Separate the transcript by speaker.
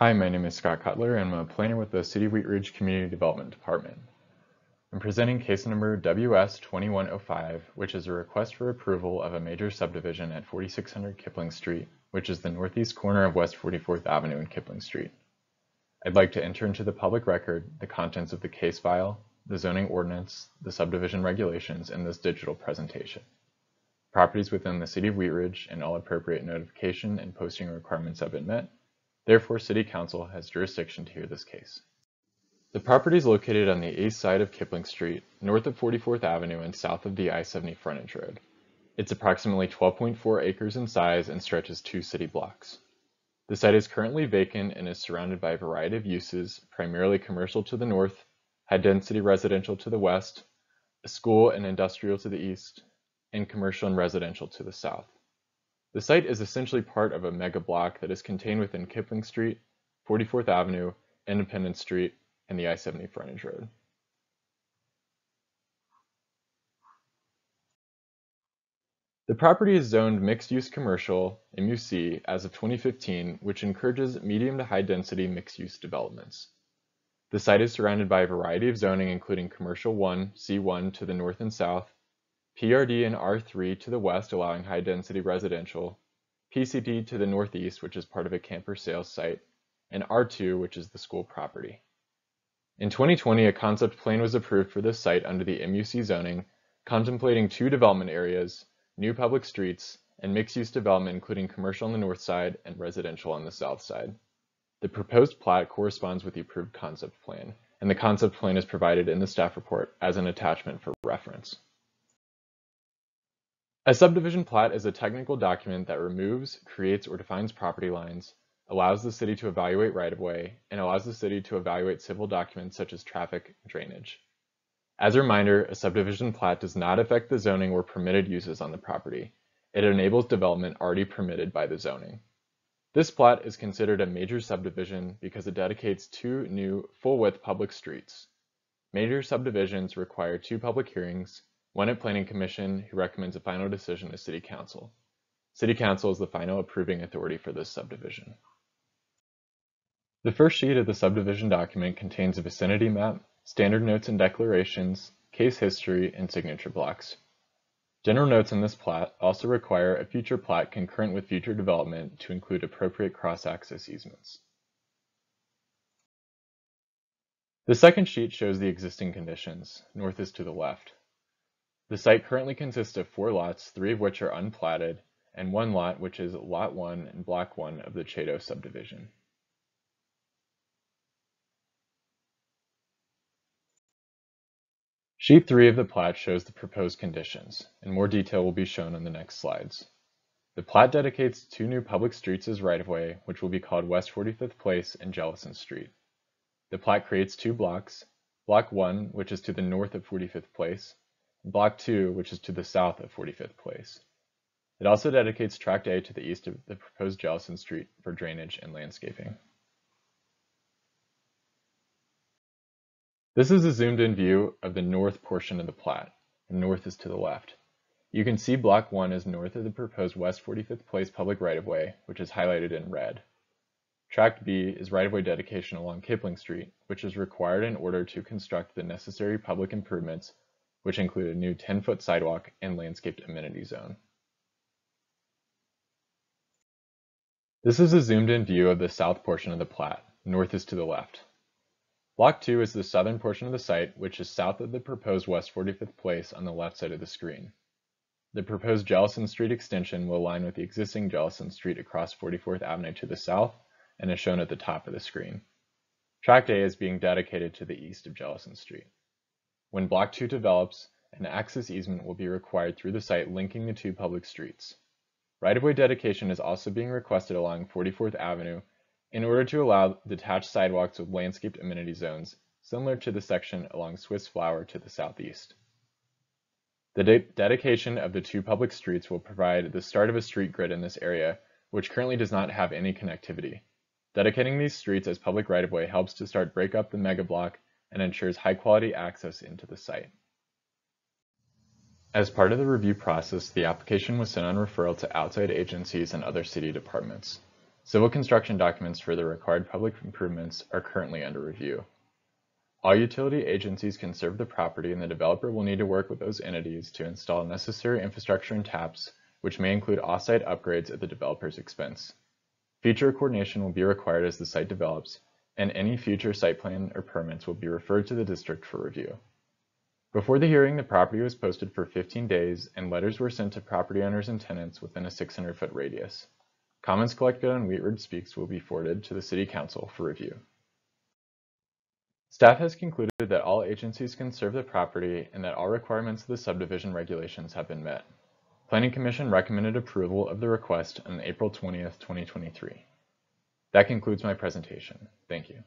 Speaker 1: Hi, my name is Scott Cutler, and I'm a planner with the City of Wheat Ridge Community Development Department. I'm presenting case number WS-21-05, which is a request for approval of a major subdivision at 4600 Kipling Street, which is the northeast corner of West 44th Avenue and Kipling Street. I'd like to enter into the public record the contents of the case file, the zoning ordinance, the subdivision regulations, and this digital presentation. Properties within the City of Wheat Ridge and all appropriate notification and posting requirements have been met. Therefore, City Council has jurisdiction to hear this case. The property is located on the east side of Kipling Street, north of 44th Avenue and south of the I-70 frontage road. It's approximately 12.4 acres in size and stretches 2 city blocks. The site is currently vacant and is surrounded by a variety of uses, primarily commercial to the north, high-density residential to the west, a school and industrial to the east, and commercial and residential to the south. The site is essentially part of a mega block that is contained within Kipling Street, 44th Avenue, Independence Street, and the I-70 frontage road. The property is zoned mixed-use commercial, MUC, as of 2015, which encourages medium to high-density mixed-use developments. The site is surrounded by a variety of zoning including Commercial 1, C1 to the north and south, PRD and R3 to the west allowing high-density residential, PCD to the northeast, which is part of a camper sales site, and R2, which is the school property. In 2020, a concept plan was approved for this site under the MUC zoning, contemplating 2 development areas, new public streets, and mixed-use development including commercial on the north side and residential on the south side. The proposed plat corresponds with the approved concept plan, and the concept plan is provided in the staff report as an attachment for reference. A subdivision plat is a technical document that removes, creates, or defines property lines, allows the city to evaluate right-of-way, and allows the city to evaluate civil documents such as traffic and drainage. As a reminder, a subdivision plat does not affect the zoning or permitted uses on the property. It enables development already permitted by the zoning. This plat is considered a major subdivision because it dedicates 2 new full-width public streets. Major subdivisions require 2 public hearings, 1 at Planning Commission, who recommends a final decision to City Council. City Council is the final approving authority for this subdivision. The first sheet of the subdivision document contains a vicinity map, standard notes and declarations, case history, and signature blocks. General notes in this plat also require a future plat concurrent with future development to include appropriate cross-access easements. The second sheet shows the existing conditions. North is to the left. The site currently consists of 4 lots, 3 of which are unplatted, and 1 lot which is Lot 1 and Block 1 of the Chato subdivision. Sheet 3 of the plat shows the proposed conditions, and more detail will be shown on the next slides. The plat dedicates 2 new public streets as right-of-way, which will be called West 45th Place and Jellison Street. The plat creates 2 blocks, Block 1, which is to the north of 45th Place, and Block 2, which is to the south of 45th Place. It also dedicates Tract A to the east of the proposed Jellison Street for drainage and landscaping. This is a zoomed-in view of the north portion of the plat, and north is to the left. You can see Block 1 is north of the proposed West 45th Place public right-of-way, which is highlighted in red. Tract B is right-of-way dedication along Kipling Street, which is required in order to construct the necessary public improvements, which include a new 10-foot sidewalk and landscaped amenity zone. This is a zoomed-in view of the south portion of the plat. North is to the left. Block 2 is the southern portion of the site, which is south of the proposed West 45th Place on the left side of the screen. The proposed Jellison Street extension will align with the existing Jellison Street across 44th Avenue to the south and is shown at the top of the screen. Tract A is being dedicated to the east of Jellison Street. When Block 2 develops, an access easement will be required through the site linking the 2 public streets. Right-of-way dedication is also being requested along 44th Avenue in order to allow detached sidewalks with landscaped amenity zones, similar to the section along Swiss Flower to the southeast. The dedication of the 2 public streets will provide the start of a street grid in this area, which currently does not have any connectivity. Dedicating these streets as public right-of-way helps to start break up the mega block and ensures high-quality access into the site. As part of the review process, the application was sent on referral to outside agencies and other city departments. Civil construction documents for the required public improvements are currently under review. All utility agencies can serve the property, and the developer will need to work with those entities to install necessary infrastructure and taps, which may include off-site upgrades at the developer's expense. Future coordination will be required as the site develops, and any future site plan or permits will be referred to the district for review. Before the hearing, the property was posted for 15 days, and letters were sent to property owners and tenants within a 600-foot radius. Comments collected on Wheat Ridge Speaks will be forwarded to the City Council for review. Staff has concluded that all agencies can serve the property and that all requirements of the subdivision regulations have been met. Planning Commission recommended approval of the request on April 20th, 2023. That concludes my presentation. Thank you.